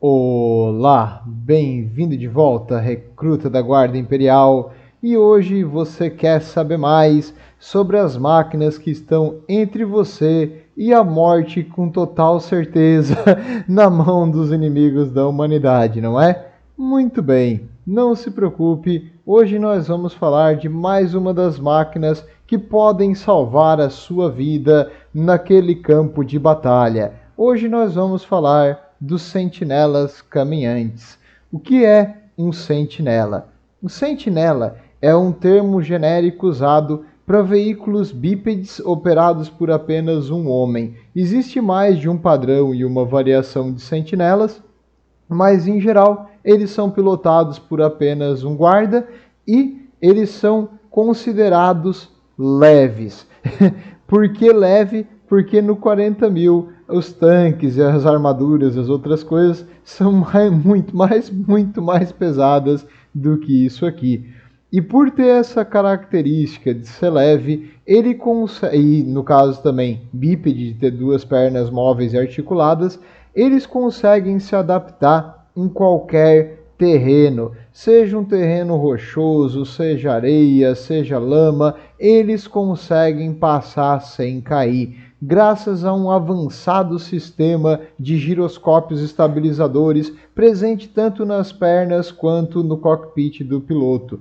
Olá, bem-vindo de volta, recruta da Guarda Imperial. E hoje você quer saber mais sobre as máquinas que estão entre você e a morte com total certeza na mão dos inimigos da humanidade, não é? Muito bem, não se preocupe, hoje nós vamos falar de mais uma das máquinas que podem salvar a sua vida naquele campo de batalha. Hoje nós vamos falar dos sentinelas caminhantes. O que é um sentinela? Um sentinela é um termo genérico usado para veículos bípedes operados por apenas um homem. Existe mais de um padrão e uma variação de sentinelas, mas em geral eles são pilotados por apenas um guarda e eles são considerados leves. Por que leve? Porque no 40.000 os tanques e as armaduras e as outras coisas são muito mais pesadas do que isso aqui. E por ter essa característica de ser leve, ele consegue, e no caso também bípede, de ter duas pernas móveis e articuladas, eles conseguem se adaptar em qualquer terreno, seja um terreno rochoso, seja areia, seja lama, eles conseguem passar sem cair, graças a um avançado sistema de giroscópios estabilizadores presente tanto nas pernas quanto no cockpit do piloto.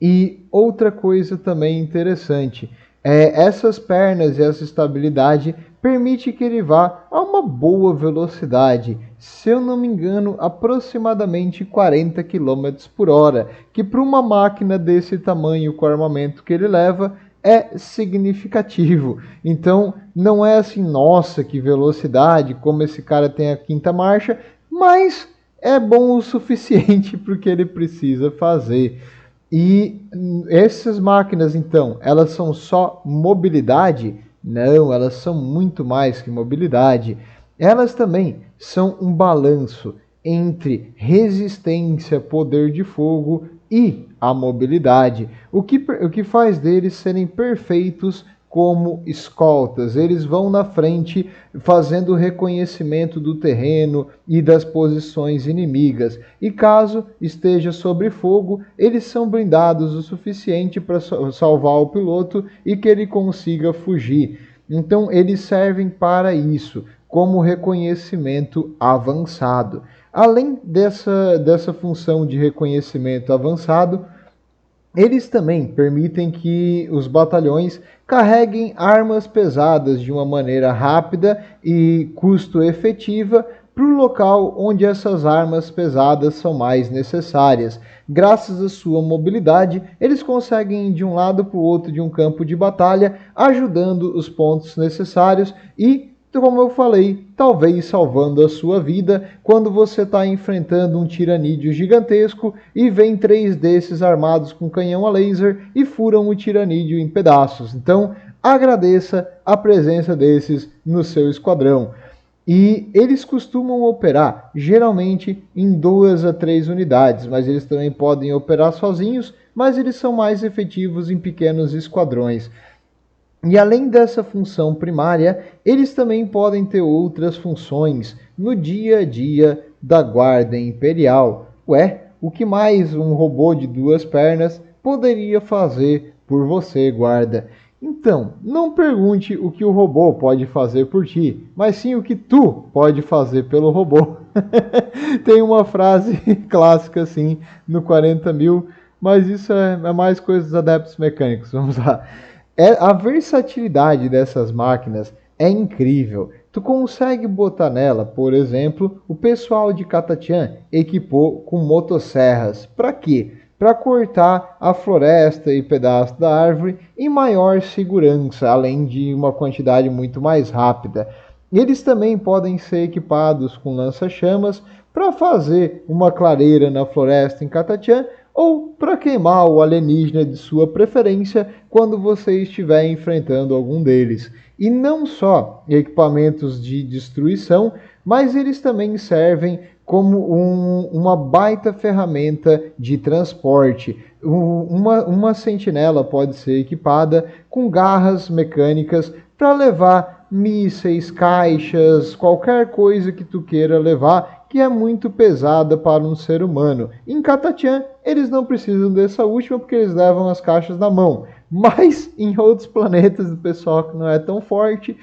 E outra coisa também interessante, essas pernas e essa estabilidade permite que ele vá a uma boa velocidade, se eu não me engano, aproximadamente 40 km por hora, que para uma máquina desse tamanho com o armamento que ele leva é significativo. Então não é assim, nossa, que velocidade, como esse cara tem a quinta marcha, mas é bom o suficiente para o que ele precisa fazer. E essas máquinas, então, elas são só mobilidade? Não, elas são muito mais que mobilidade. Elas também são um balanço entre resistência, poder de fogo e a mobilidade, o que faz deles serem perfeitos como escoltas. Eles vão na frente fazendo o reconhecimento do terreno e das posições inimigas. E caso esteja sob fogo, eles são blindados o suficiente para salvar o piloto e que ele consiga fugir. Então eles servem para isso, como reconhecimento avançado. Além dessa função de reconhecimento avançado, eles também permitem que os batalhões carreguem armas pesadas de uma maneira rápida e custo-efetiva para o local onde essas armas pesadas são mais necessárias. Graças à sua mobilidade, eles conseguem ir de um lado para o outro de um campo de batalha, ajudando os pontos necessários e, como eu falei, talvez salvando a sua vida quando você está enfrentando um tiranídeo gigantesco e vem 3 desses armados com canhão a laser e furam o tiranídeo em pedaços. Então, agradeça a presença desses no seu esquadrão. E eles costumam operar geralmente em 2 a 3 unidades, mas eles também podem operar sozinhos, mas eles são mais efetivos em pequenos esquadrões. E além dessa função primária, eles também podem ter outras funções no dia a dia da Guarda Imperial. Ué, o que mais um robô de 2 pernas poderia fazer por você, guarda? Então, não pergunte o que o robô pode fazer por ti, mas sim o que tu pode fazer pelo robô. Tem uma frase clássica assim no 40.000, mas isso é mais coisa dos adeptos mecânicos. Vamos lá. A versatilidade dessas máquinas é incrível. Tu consegue botar nela, por exemplo, o pessoal de Catachan equipou com motosserras. Para quê? Para cortar a floresta e pedaços da árvore em maior segurança, além de uma quantidade muito mais rápida. Eles também podem ser equipados com lança-chamas para fazer uma clareira na floresta em Catachan ou para queimar o alienígena de sua preferência quando você estiver enfrentando algum deles. E não só equipamentos de destruição, mas eles também servem como uma baita ferramenta de transporte. Uma sentinela pode ser equipada com garras mecânicas para levar mísseis, caixas, qualquer coisa que tu queira levar que é muito pesada para um ser humano. Em Catachan, eles não precisam dessa última porque eles levam as caixas na mão. Mas em outros planetas, o pessoal que não é tão forte,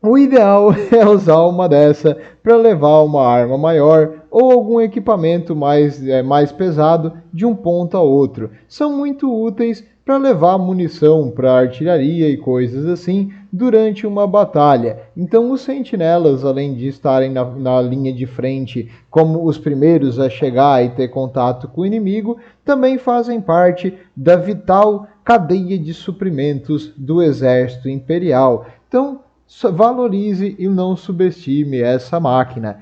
o ideal é usar uma dessa para levar uma arma maior ou algum equipamento mais pesado de um ponto a outro. São muito úteis para levar munição para artilharia e coisas assim durante uma batalha. Então os sentinelas, além de estarem na linha de frente como os primeiros a chegar e ter contato com o inimigo, também fazem parte da vital cadeia de suprimentos do exército imperial. Então, valorize e não subestime essa máquina.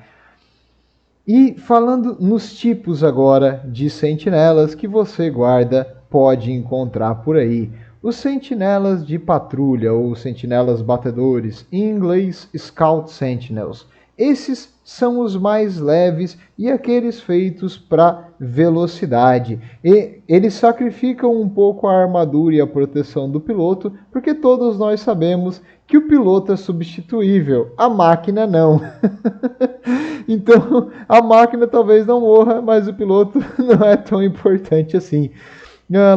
E falando nos tipos agora de sentinelas que você guarda pode encontrar por aí. Os sentinelas de patrulha ou sentinelas batedores, em inglês Scout Sentinels. Esses são os mais leves e aqueles feitos para velocidade. E eles sacrificam um pouco a armadura e a proteção do piloto, porque todos nós sabemos que o piloto é substituível, a máquina não. Então, a máquina talvez não morra, mas o piloto não é tão importante assim.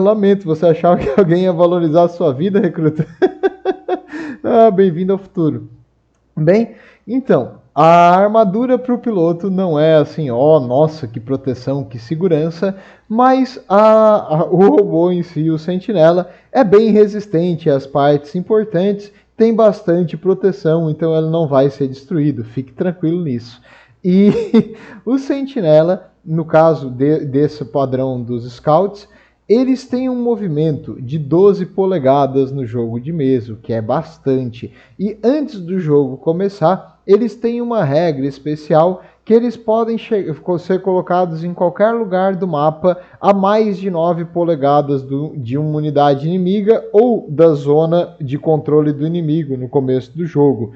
Lamento, você achava que alguém ia valorizar a sua vida, recruta? Bem-vindo ao futuro. Bem, então, a armadura para o piloto não é assim, nossa, que proteção, que segurança, mas o robô em si, o sentinela, é bem resistente às partes importantes, tem bastante proteção, então ele não vai ser destruído, fique tranquilo nisso. E o sentinela, no caso desse padrão dos scouts, eles têm um movimento de 12 polegadas no jogo de mesa, o que é bastante. E antes do jogo começar, eles têm uma regra especial que eles podem ser colocados em qualquer lugar do mapa a mais de 9 polegadas de uma unidade inimiga ou da zona de controle do inimigo no começo do jogo.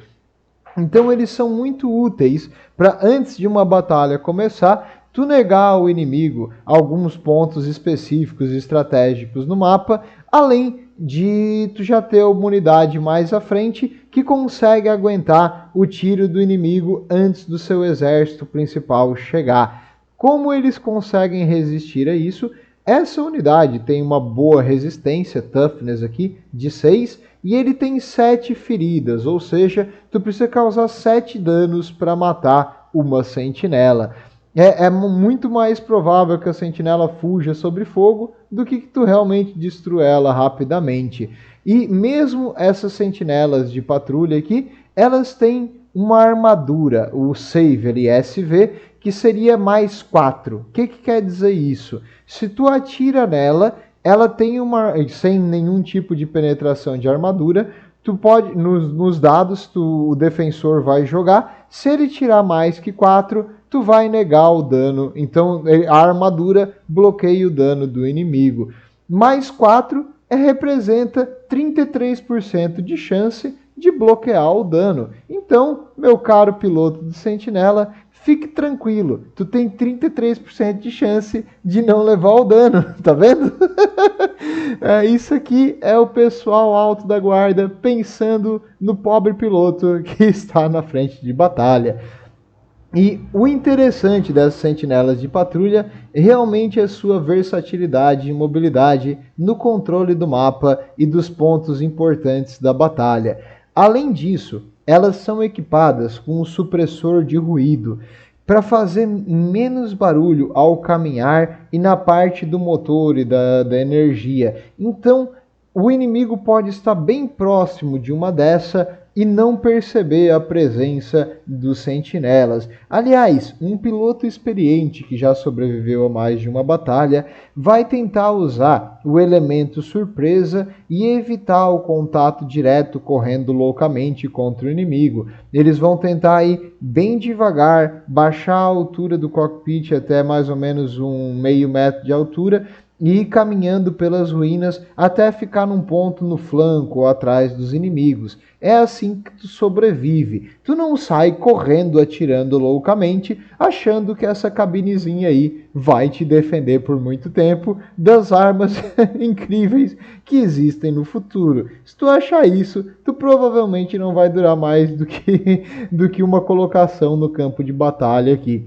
Então eles são muito úteis para antes de uma batalha começar, tu negar ao inimigo alguns pontos específicos e estratégicos no mapa, além de tu já ter uma unidade mais à frente que consegue aguentar o tiro do inimigo antes do seu exército principal chegar. Como eles conseguem resistir a isso? Essa unidade tem uma boa resistência, toughness aqui, de 6, e ele tem 7 feridas, ou seja, tu precisa causar 7 danos para matar uma sentinela. É muito mais provável que a sentinela fuja sobre fogo do que tu realmente destrua ela rapidamente. E mesmo essas sentinelas de patrulha aqui, elas têm uma armadura, o Save ali, SV, que seria mais 4. O que quer dizer isso? Se tu atira nela, ela tem sem nenhum tipo de penetração de armadura, tu pode, nos dados, o defensor vai jogar, se ele tirar mais que 4, tu vai negar o dano, então a armadura bloqueia o dano do inimigo. Mais 4 representa 33% de chance de bloquear o dano. Então, meu caro piloto de sentinela, fique tranquilo, tu tem 33% de chance de não levar o dano, tá vendo? Isso aqui é o pessoal alto da guarda pensando no pobre piloto que está na frente de batalha. E o interessante dessas sentinelas de patrulha realmente é sua versatilidade e mobilidade no controle do mapa e dos pontos importantes da batalha. Além disso, elas são equipadas com um supressor de ruído para fazer menos barulho ao caminhar e na parte do motor e da energia. Então, o inimigo pode estar bem próximo de uma dessa e não perceber a presença dos sentinelas. Aliás, um piloto experiente que já sobreviveu a mais de uma batalha vai tentar usar o elemento surpresa e evitar o contato direto correndo loucamente contra o inimigo. Eles vão tentar ir bem devagar, baixar a altura do cockpit até mais ou menos um meio metro de altura e ir caminhando pelas ruínas até ficar num ponto no flanco ou atrás dos inimigos. É assim que tu sobrevive. Tu não sai correndo, atirando loucamente, achando que essa cabinezinha aí vai te defender por muito tempo das armas incríveis que existem no futuro. Se tu achar isso, tu provavelmente não vai durar mais do que uma colocação no campo de batalha aqui.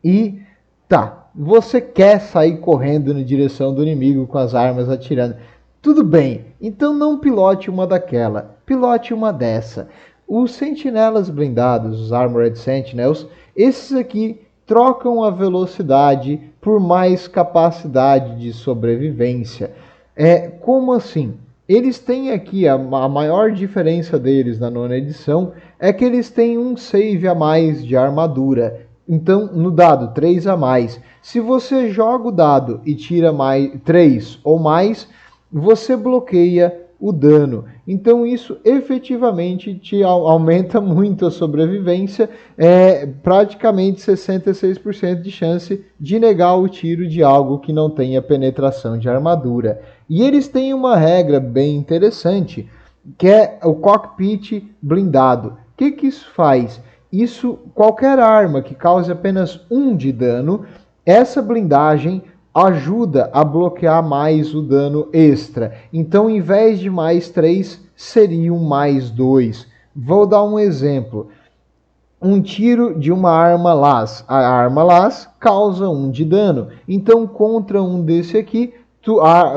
E tá, você quer sair correndo na direção do inimigo com as armas atirando. Tudo bem, então não pilote uma daquela, pilote uma dessa. Os sentinelas blindados, os Armored Sentinels, esses aqui trocam a velocidade por mais capacidade de sobrevivência. Como assim? Eles têm aqui, a maior diferença deles na nona edição é que eles têm um save a mais de armadura. Então, no dado 3 a mais, se você joga o dado e tira mais 3 ou mais, você bloqueia o dano. Então, isso efetivamente te aumenta muito a sobrevivência, praticamente 66% de chance de negar o tiro de algo que não tenha penetração de armadura. E eles têm uma regra bem interessante, que é o cockpit blindado. O que isso faz? Isso, qualquer arma que cause apenas 1 de dano, essa blindagem ajuda a bloquear mais o dano extra. Então, em vez de mais 3, seria um mais 2. Vou dar um exemplo. Um tiro de uma arma las. A arma las causa 1 de dano. Então, contra um desse aqui,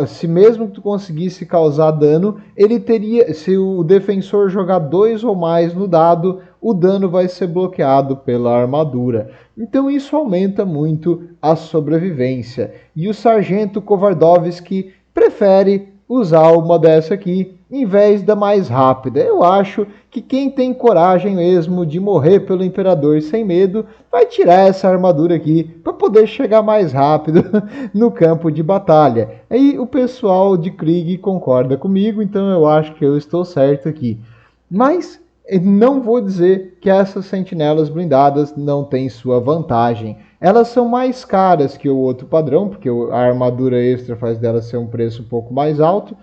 se mesmo que tu conseguisse causar dano, ele teria, se o defensor jogar 2 ou mais no dado, o dano vai ser bloqueado pela armadura. Então isso aumenta muito a sobrevivência. E o sargento Kovardovski prefere usar uma dessa aqui em vez da mais rápida. Eu acho que quem tem coragem mesmo de morrer pelo Imperador sem medo vai tirar essa armadura aqui para poder chegar mais rápido no campo de batalha. Aí o pessoal de Krieg concorda comigo, então eu acho que eu estou certo aqui. Mas não vou dizer que essas sentinelas blindadas não têm sua vantagem. Elas são mais caras que o outro padrão, porque a armadura extra faz delas ser um preço um pouco mais alto,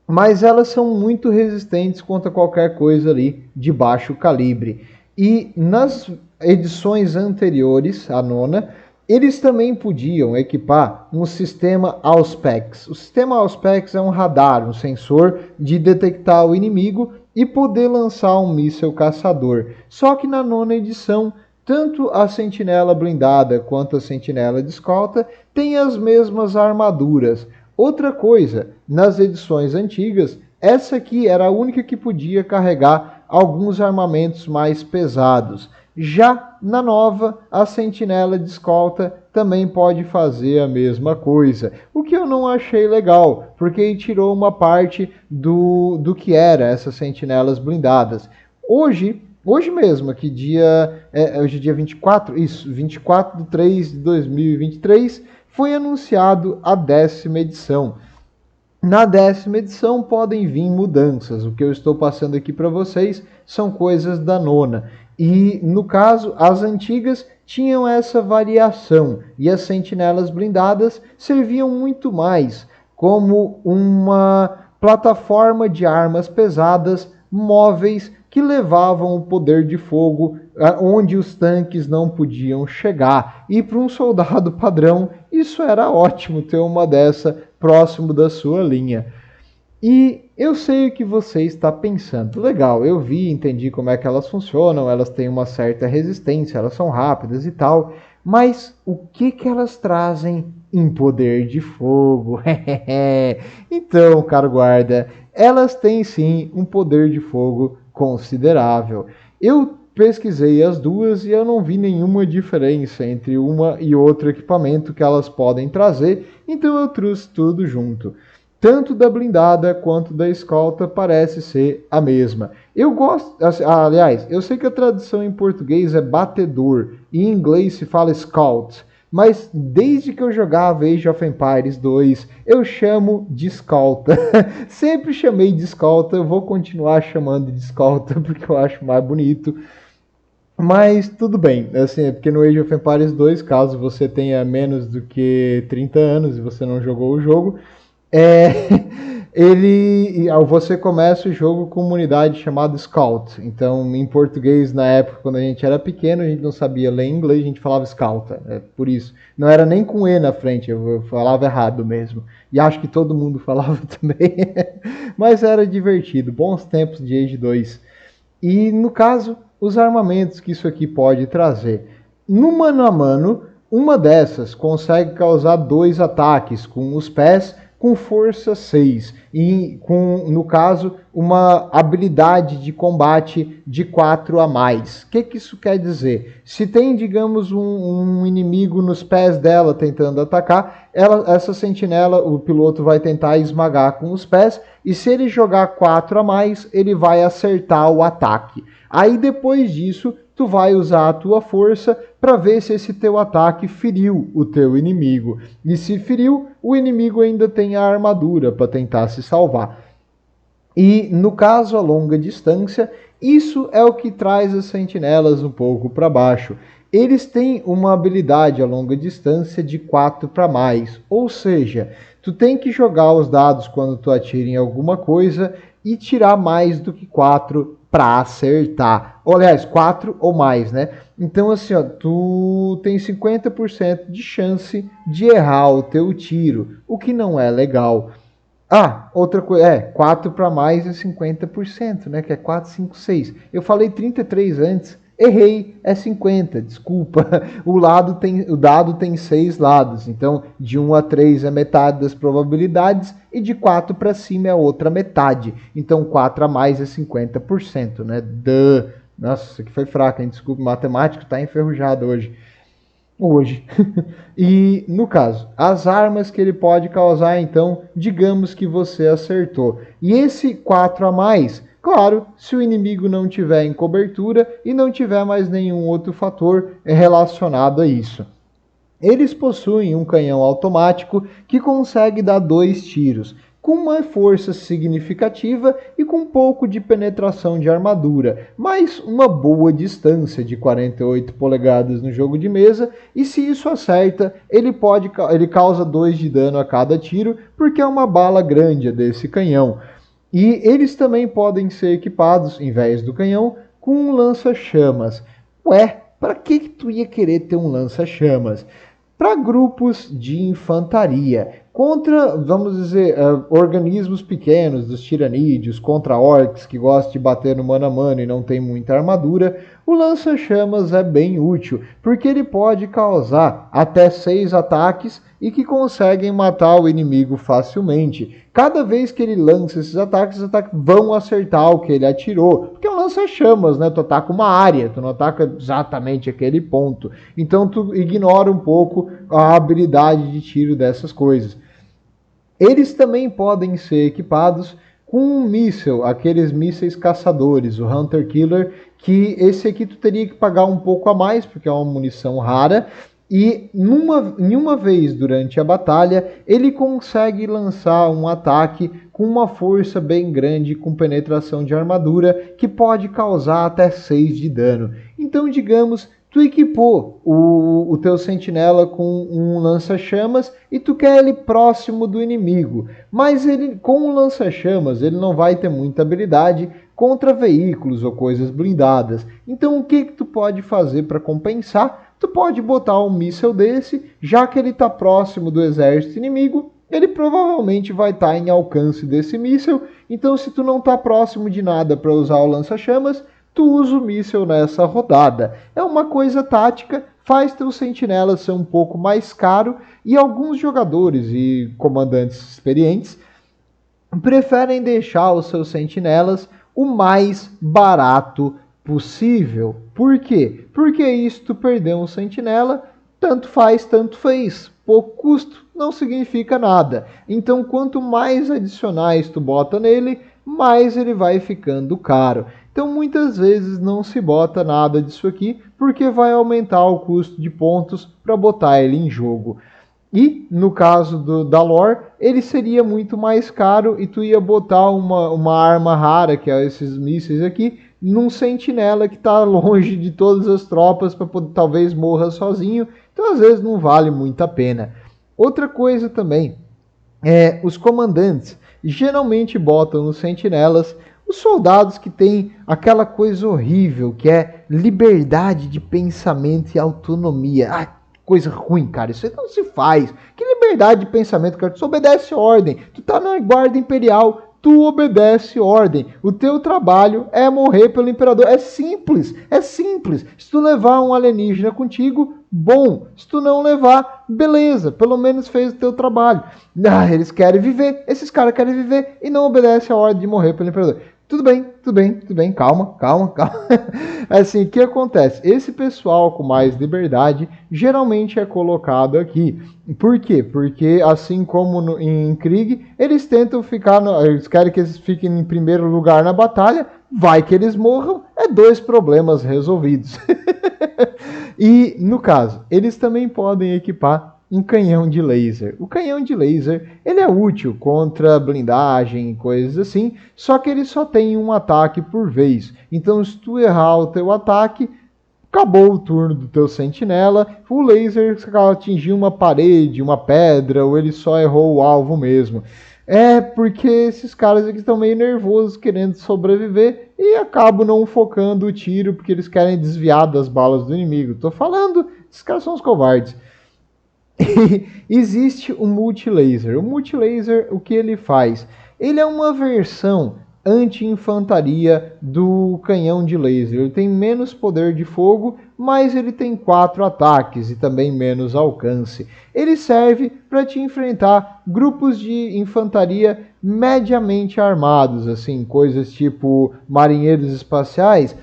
mas elas são muito resistentes contra qualquer coisa ali de baixo calibre. E nas edições anteriores, a nona, eles também podiam equipar um sistema Auspex. O sistema Auspex é um radar, um sensor de detectar o inimigo e poder lançar um míssil caçador. Só que na nona edição, tanto a sentinela blindada quanto a sentinela de escolta têm as mesmas armaduras. Outra coisa, nas edições antigas, essa aqui era a única que podia carregar alguns armamentos mais pesados. Já na nova, a sentinela de escolta também pode fazer a mesma coisa. O que eu não achei legal, porque tirou uma parte do que era essas sentinelas blindadas. Hoje mesmo, aqui hoje é dia 24, isso, 24 de 3 de 2023, foi anunciado a 10ª edição. Na 10ª edição podem vir mudanças. O que eu estou passando aqui para vocês são coisas da nona. E, no caso, as antigas tinham essa variação. E as sentinelas blindadas serviam muito mais como uma plataforma de armas pesadas móveis que levavam o poder de fogo onde os tanques não podiam chegar. E para um soldado padrão, isso era ótimo ter uma dessa próximo da sua linha. E eu sei o que você está pensando. Legal, eu vi, entendi como é que elas funcionam, elas têm uma certa resistência, elas são rápidas e tal, mas o que elas trazem em poder de fogo? Então, caro guarda, elas têm sim um poder de fogo considerável. Eu pesquisei as duas e eu não vi nenhuma diferença entre uma e outro equipamento que elas podem trazer, então eu trouxe tudo junto. Tanto da blindada quanto da escolta parece ser a mesma. Eu gosto, aliás, eu sei que a tradução em português é batedor e em inglês se fala scout, mas desde que eu jogava Age of Empires 2, eu chamo de escolta. Sempre chamei de escolta, eu vou continuar chamando de escolta porque eu acho mais bonito. Mas tudo bem, assim, é porque no Age of Empires 2, caso você tenha menos do que 30 anos e você não jogou o jogo, é, você começa o jogo com uma unidade chamada Scout. Então, em português, na época, quando a gente era pequeno, a gente não sabia ler inglês, a gente falava Scout. É por isso. Não era nem com E na frente, eu falava errado mesmo. E acho que todo mundo falava também. Mas era divertido. Bons tempos de Age 2. E no caso, os armamentos que isso aqui pode trazer. No mano a mano, uma dessas consegue causar 2 ataques com os pés com força 6 e com, no caso, uma habilidade de combate de 4 a mais. O que isso quer dizer? Se tem, digamos, um inimigo nos pés dela tentando atacar, essa sentinela, o piloto vai tentar esmagar com os pés, e se ele jogar 4 a mais, ele vai acertar o ataque. Aí depois disso, tu vai usar a tua força para ver se esse teu ataque feriu o teu inimigo. E se feriu, o inimigo ainda tem a armadura para tentar se salvar. E no caso a longa distância, isso é o que traz as sentinelas um pouco para baixo. Eles têm uma habilidade a longa distância de 4 para mais, ou seja, tu tem que jogar os dados quando tu atira em alguma coisa e tirar mais do que 4 para acertar. Ou, aliás, 4 ou mais, né? Então assim, ó, tu tem 50% de chance de errar o teu tiro, o que não é legal. Ah, outra coisa, 4 para mais é 50%, né? Que é 4, 5, 6. Eu falei 33 antes, errei, é 50, desculpa. O dado tem 6 lados, então de 1 a 3 é metade das probabilidades e de 4 para cima é outra metade. Então 4 a mais é 50%, né? Nossa, isso aqui foi fraco, hein? Desculpa, matemático tá enferrujado hoje. E no caso, as armas que ele pode causar, então, digamos que você acertou. E esse 4 a mais, claro, se o inimigo não tiver em cobertura e não tiver mais nenhum outro fator relacionado a isso. Eles possuem um canhão automático que consegue dar 2 tiros, com uma força significativa e com um pouco de penetração de armadura, mas uma boa distância de 48 polegadas no jogo de mesa, e se isso acerta, ele causa 2 de dano a cada tiro, porque é uma bala grande desse canhão. E eles também podem ser equipados, em vez do canhão, com um lança-chamas. Ué, para que tu ia querer ter um lança-chamas? Para grupos de infantaria, contra, vamos dizer, organismos pequenos, dos tiranídeos, contra orcs que gostam de bater no mano a mano e não tem muita armadura, o lança-chamas é bem útil, porque ele pode causar até 6 ataques e que conseguem matar o inimigo facilmente. Cada vez que ele lança esses ataques, os ataques vão acertar o que ele atirou. Porque é um lança-chamas, né? Tu ataca uma área, tu não ataca exatamente aquele ponto. Então tu ignora um pouco a habilidade de tiro dessas coisas. Eles também podem ser equipados com um míssil, aqueles mísseis caçadores, o Hunter Killer, que esse aqui tu teria que pagar um pouco a mais, porque é uma munição rara, e em uma vez durante a batalha, ele consegue lançar um ataque com uma força bem grande, com penetração de armadura, que pode causar até 6 de dano. Então, digamos, tu equipou o teu sentinela com um lança-chamas e tu quer ele próximo do inimigo. Mas ele, com o lança-chamas, ele não vai ter muita habilidade contra veículos ou coisas blindadas. Então, o que tu pode fazer para compensar? Tu pode botar um míssil desse, já que ele está próximo do exército inimigo, ele provavelmente vai estar em alcance desse míssil. Então, se tu não está próximo de nada para usar o lança-chamas, tu usa o míssil nessa rodada. É uma coisa tática, faz teu sentinela ser um pouco mais caro, e alguns jogadores e comandantes experientes preferem deixar os seus sentinelas o mais barato possível. Por quê? Porque isso tu perdeu um sentinela, tanto faz, tanto fez. Pouco custo não significa nada. Então, quanto mais adicionais tu bota nele, mais ele vai ficando caro. Então, muitas vezes não se bota nada disso aqui, porque vai aumentar o custo de pontos para botar ele em jogo. E, no caso da lore, ele seria muito mais caro e tu ia botar uma arma rara, que é esses mísseis aqui, num sentinela que está longe de todas as tropas para poder talvez morra sozinho. Então às vezes não vale muito a pena. Outra coisa também os comandantes geralmente botam nos sentinelas os soldados que têm aquela coisa horrível que é liberdade de pensamento e autonomia. Ah, coisa ruim, cara. Isso aí não se faz. Que liberdade de pensamento, cara? Tu obedece ordem. Tu tá na guarda imperial. Tu obedece ordem. O teu trabalho é morrer pelo imperador. É simples. É simples. Se tu levar um alienígena contigo, bom. Se tu não levar, beleza. Pelo menos fez o teu trabalho. Ah, eles querem viver. Esses caras querem viver e não obedecem a ordem de morrer pelo imperador. Tudo bem, calma. Assim, o que acontece? Esse pessoal com mais liberdade geralmente é colocado aqui. Por quê? Porque assim como em Krieg, eles tentam ficar, eles querem que eles fiquem em primeiro lugar na batalha, vai que eles morram, é 2 problemas resolvidos. E, no caso, eles também podem equipar um canhão de laser. O canhão de laser, ele é útil contra blindagem e coisas assim, só que ele só tem um ataque por vez. Então, se tu errar o teu ataque, acabou o turno do teu sentinela, o laser atingiu uma parede, uma pedra, ou ele só errou o alvo mesmo. É porque esses caras aqui estão meio nervosos querendo sobreviver e acabam não focando o tiro porque eles querem desviar das balas do inimigo. Tô falando, esses caras são os covardes. Existe o multilaser. O multilaser, o que ele faz? Ele é uma versão anti-infantaria do canhão de laser. Ele tem menos poder de fogo, mas ele tem 4 ataques e também menos alcance. Ele serve para te enfrentar grupos de infantaria mediamente armados, assim, coisas tipo marinheiros espaciais.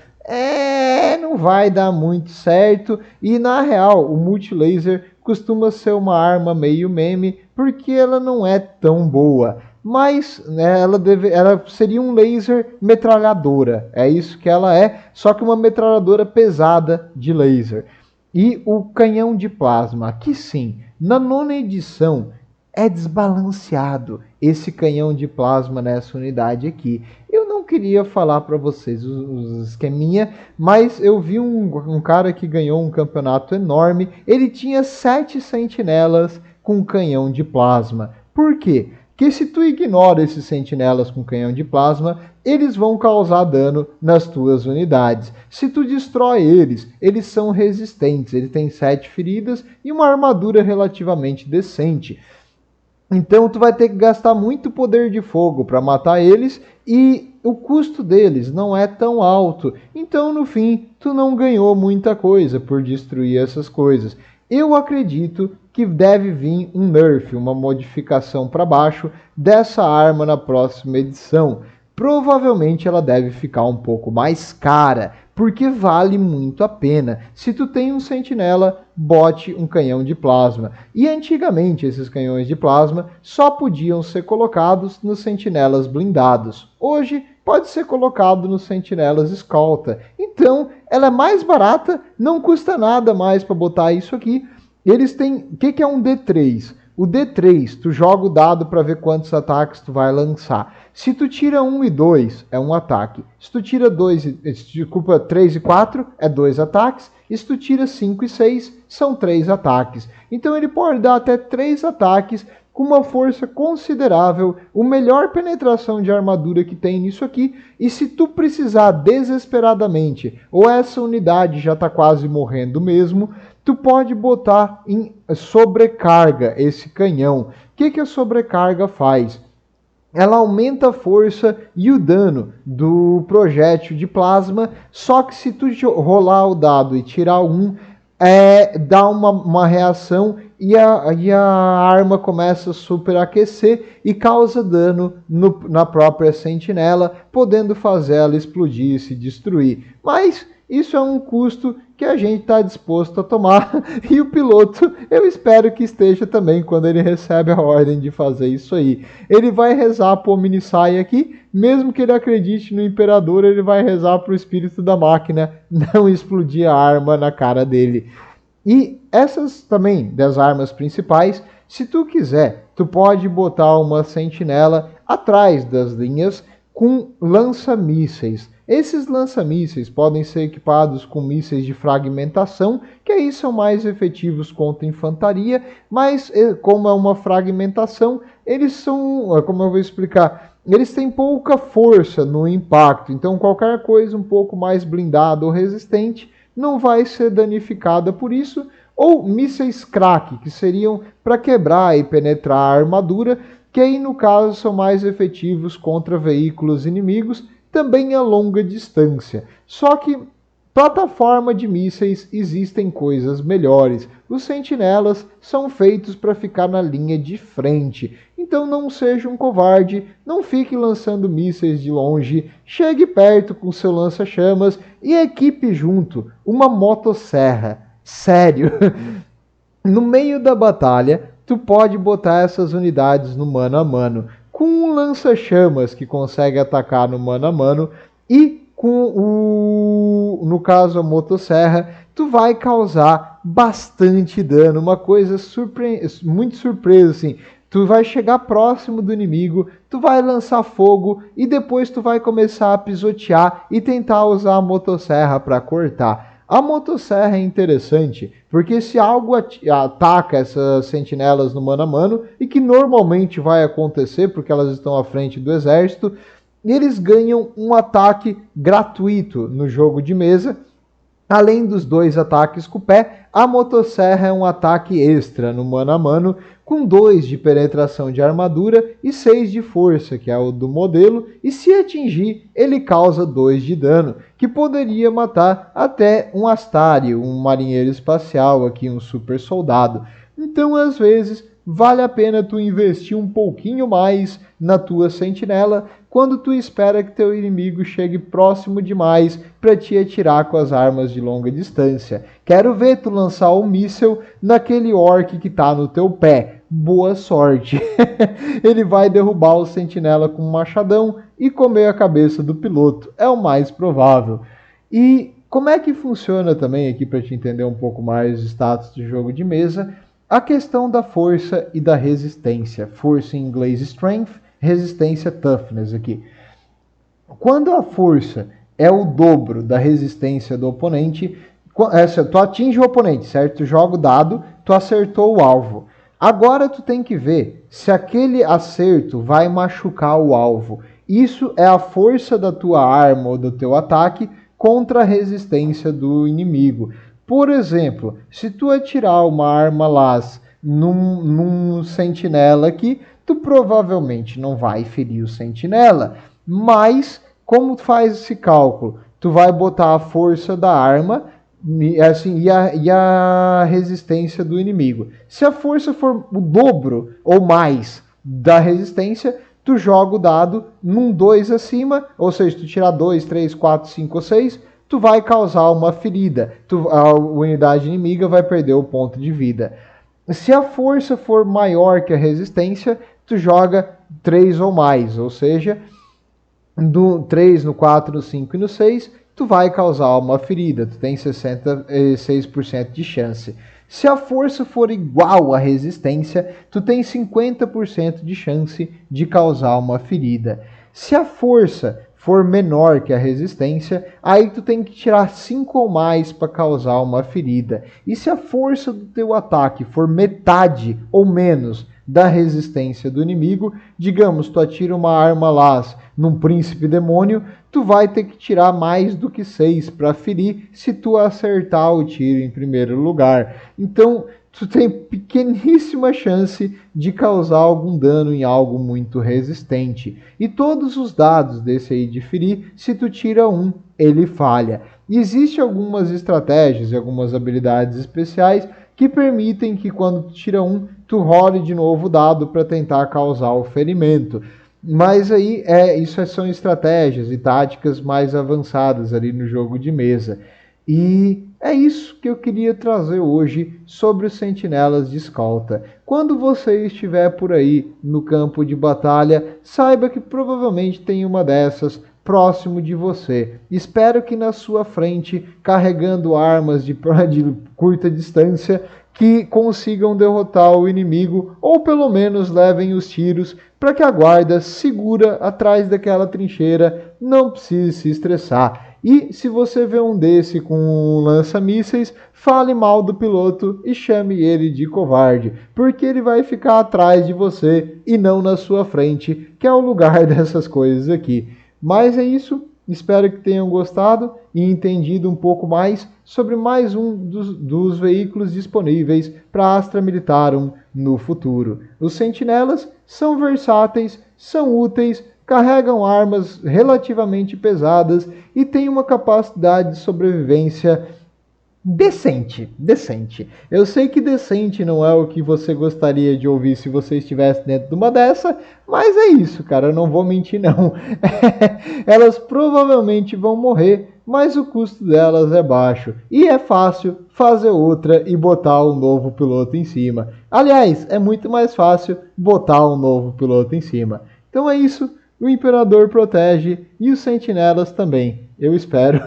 Não vai dar muito certo e na real o multilaser costuma ser uma arma meio meme porque ela não é tão boa. Mas né, ela seria um laser metralhadora. É isso que ela é, só que uma metralhadora pesada de laser. E o canhão de plasma, aqui sim, na 9ª edição, é desbalanceado esse canhão de plasma nessa unidade aqui. Eu não queria falar para vocês os esqueminha, mas eu vi um cara que ganhou um campeonato enorme. Ele tinha 7 sentinelas com canhão de plasma. Por quê? Que se tu ignora esses sentinelas com canhão de plasma, eles vão causar dano nas tuas unidades. Se tu destrói eles, eles são resistentes, eles têm 7 feridas e uma armadura relativamente decente. Então tu vai ter que gastar muito poder de fogo para matar eles e o custo deles não é tão alto. Então no fim tu não ganhou muita coisa por destruir essas coisas. Eu acredito que deve vir um nerf, uma modificação para baixo dessa arma na próxima edição. Provavelmente ela deve ficar um pouco mais cara, porque vale muito a pena. Se tu tem um sentinela, bote um canhão de plasma. E antigamente esses canhões de plasma só podiam ser colocados nos sentinelas blindados. Hoje pode ser colocado nos sentinelas escolta. Então ela é mais barata, não custa nada mais para botar isso aqui. Eles têm... O que é um D3? O D3, tu joga o dado para ver quantos ataques tu vai lançar. Se tu tira 1 e 2, é um ataque. Se tu tira 3 e 4, é 2 ataques. E se tu tira 5 e 6, são 3 ataques. Então ele pode dar até 3 ataques com uma força considerável, o melhor penetração de armadura que tem nisso aqui. E se tu precisar desesperadamente, ou essa unidade já está quase morrendo mesmo, tu pode botar em sobrecarga esse canhão. O que a sobrecarga faz? Ela aumenta a força e o dano do projétil de plasma, só que se tu rolar o dado e tirar um, dá uma reação e a arma começa a superaquecer e causa dano na própria sentinela, podendo fazer ela explodir e se destruir. Mas isso é um custo que a gente está disposto a tomar e o piloto, eu espero que esteja também quando ele recebe a ordem de fazer isso aí. Ele vai rezar para o Omnisci aqui, mesmo que ele acredite no Imperador, ele vai rezar para o espírito da máquina não explodir a arma na cara dele. E essas também das armas principais, se tu quiser, tu pode botar uma sentinela atrás das linhas com lança-mísseis. Esses lança-mísseis podem ser equipados com mísseis de fragmentação, que aí são mais efetivos contra infantaria, mas como é uma fragmentação, eles são, como eu vou explicar, eles têm pouca força no impacto, então qualquer coisa um pouco mais blindada ou resistente não vai ser danificada por isso, ou mísseis crack, que seriam para quebrar e penetrar a armadura, que aí no caso são mais efetivos contra veículos inimigos, também a longa distância. Só que plataforma de mísseis existem coisas melhores. Os sentinelas são feitos para ficar na linha de frente. Então não seja um covarde, não fique lançando mísseis de longe, chegue perto com seu lança-chamas e equipe junto uma motosserra. Sério. No meio da batalha, tu pode botar essas unidades no mano a mano, com um lança-chamas que consegue atacar no mano a mano e no caso a motosserra, tu vai causar bastante dano, uma coisa muito surpresa assim. Tu vai chegar próximo do inimigo, tu vai lançar fogo e depois tu vai começar a pisotear e tentar usar a motosserra para cortar. A motosserra é interessante porque se algo ataca essas sentinelas no mano a mano, e que normalmente vai acontecer porque elas estão à frente do exército, eles ganham um ataque gratuito no jogo de mesa. Além dos 2 ataques com o pé, a motosserra é um ataque extra no mano a mano, com 2 de penetração de armadura e 6 de força, que é o do modelo, e se atingir, ele causa 2 de dano, que poderia matar até um Astari, um marinheiro espacial, aqui um super soldado. Então, às vezes, vale a pena tu investir um pouquinho mais na tua sentinela quando tu espera que teu inimigo chegue próximo demais para te atirar com as armas de longa distância. Quero ver tu lançar um míssel naquele orc que tá no teu pé. Boa sorte! Ele vai derrubar o sentinela com um machadão e comer a cabeça do piloto. É o mais provável. E como é que funciona também aqui para te entender um pouco mais os status de jogo de mesa? A questão da força e da resistência. Força em inglês strength, resistência toughness aqui. Quando a força é o dobro da resistência do oponente, tu atinge o oponente, certo? Tu joga o dado, tu acertou o alvo. Agora tu tem que ver se aquele acerto vai machucar o alvo. Isso é a força da tua arma ou do teu ataque contra a resistência do inimigo. Por exemplo, se tu atirar uma arma las num sentinela aqui, tu provavelmente não vai ferir o sentinela, mas como tu faz esse cálculo? Tu vai botar a força da arma assim, e a resistência do inimigo. Se a força for o dobro ou mais da resistência, tu joga o dado num 2 acima, ou seja, tu tirar 2, 3, 4, 5 ou 6, tu vai causar uma ferida. A unidade inimiga vai perder o ponto de vida. Se a força for maior que a resistência, tu joga 3 ou mais, ou seja, no 3, no 4, no 5 e no 6, tu vai causar uma ferida, tu tem 66% de chance. Se a força for igual à resistência, tu tem 50% de chance de causar uma ferida. Se a força for menor que a resistência, aí tu tem que tirar 5 ou mais para causar uma ferida. E se a força do teu ataque for metade ou menos da resistência do inimigo, digamos, tu atira uma arma las num príncipe demônio, tu vai ter que tirar mais do que 6 para ferir se tu acertar o tiro em primeiro lugar. Então, tu tem pequeníssima chance de causar algum dano em algo muito resistente. E todos os dados desse aí de ferir, se tu tira um, ele falha. E existem algumas estratégias e algumas habilidades especiais que permitem que quando tu tira um, tu role de novo o dado para tentar causar o ferimento. Mas aí isso são estratégias e táticas mais avançadas ali no jogo de mesa. E é isso que eu queria trazer hoje sobre os sentinelas de escolta. Quando você estiver por aí no campo de batalha, saiba que provavelmente tem uma dessas próximo de você. Espero que na sua frente, carregando armas de curta distância, que consigam derrotar o inimigo, ou pelo menos levem os tiros, para que a guarda segura atrás daquela trincheira não precise se estressar. E se você vê um desse com um lança-mísseis, fale mal do piloto e chame ele de covarde, porque ele vai ficar atrás de você e não na sua frente, que é o lugar dessas coisas aqui. Mas é isso, espero que tenham gostado e entendido um pouco mais sobre mais um dos veículos disponíveis para a Astra Militarum no futuro. Os sentinelas são versáteis, são úteis, carregam armas relativamente pesadas e têm uma capacidade de sobrevivência decente. Eu sei que decente não é o que você gostaria de ouvir se você estivesse dentro de uma dessa, mas é isso, cara, eu não vou mentir não. Elas provavelmente vão morrer, mas o custo delas é baixo e é fácil fazer outra e botar um novo piloto em cima. Aliás, é muito mais fácil botar um novo piloto em cima. Então é isso, o Imperador protege e os sentinelas também, eu espero.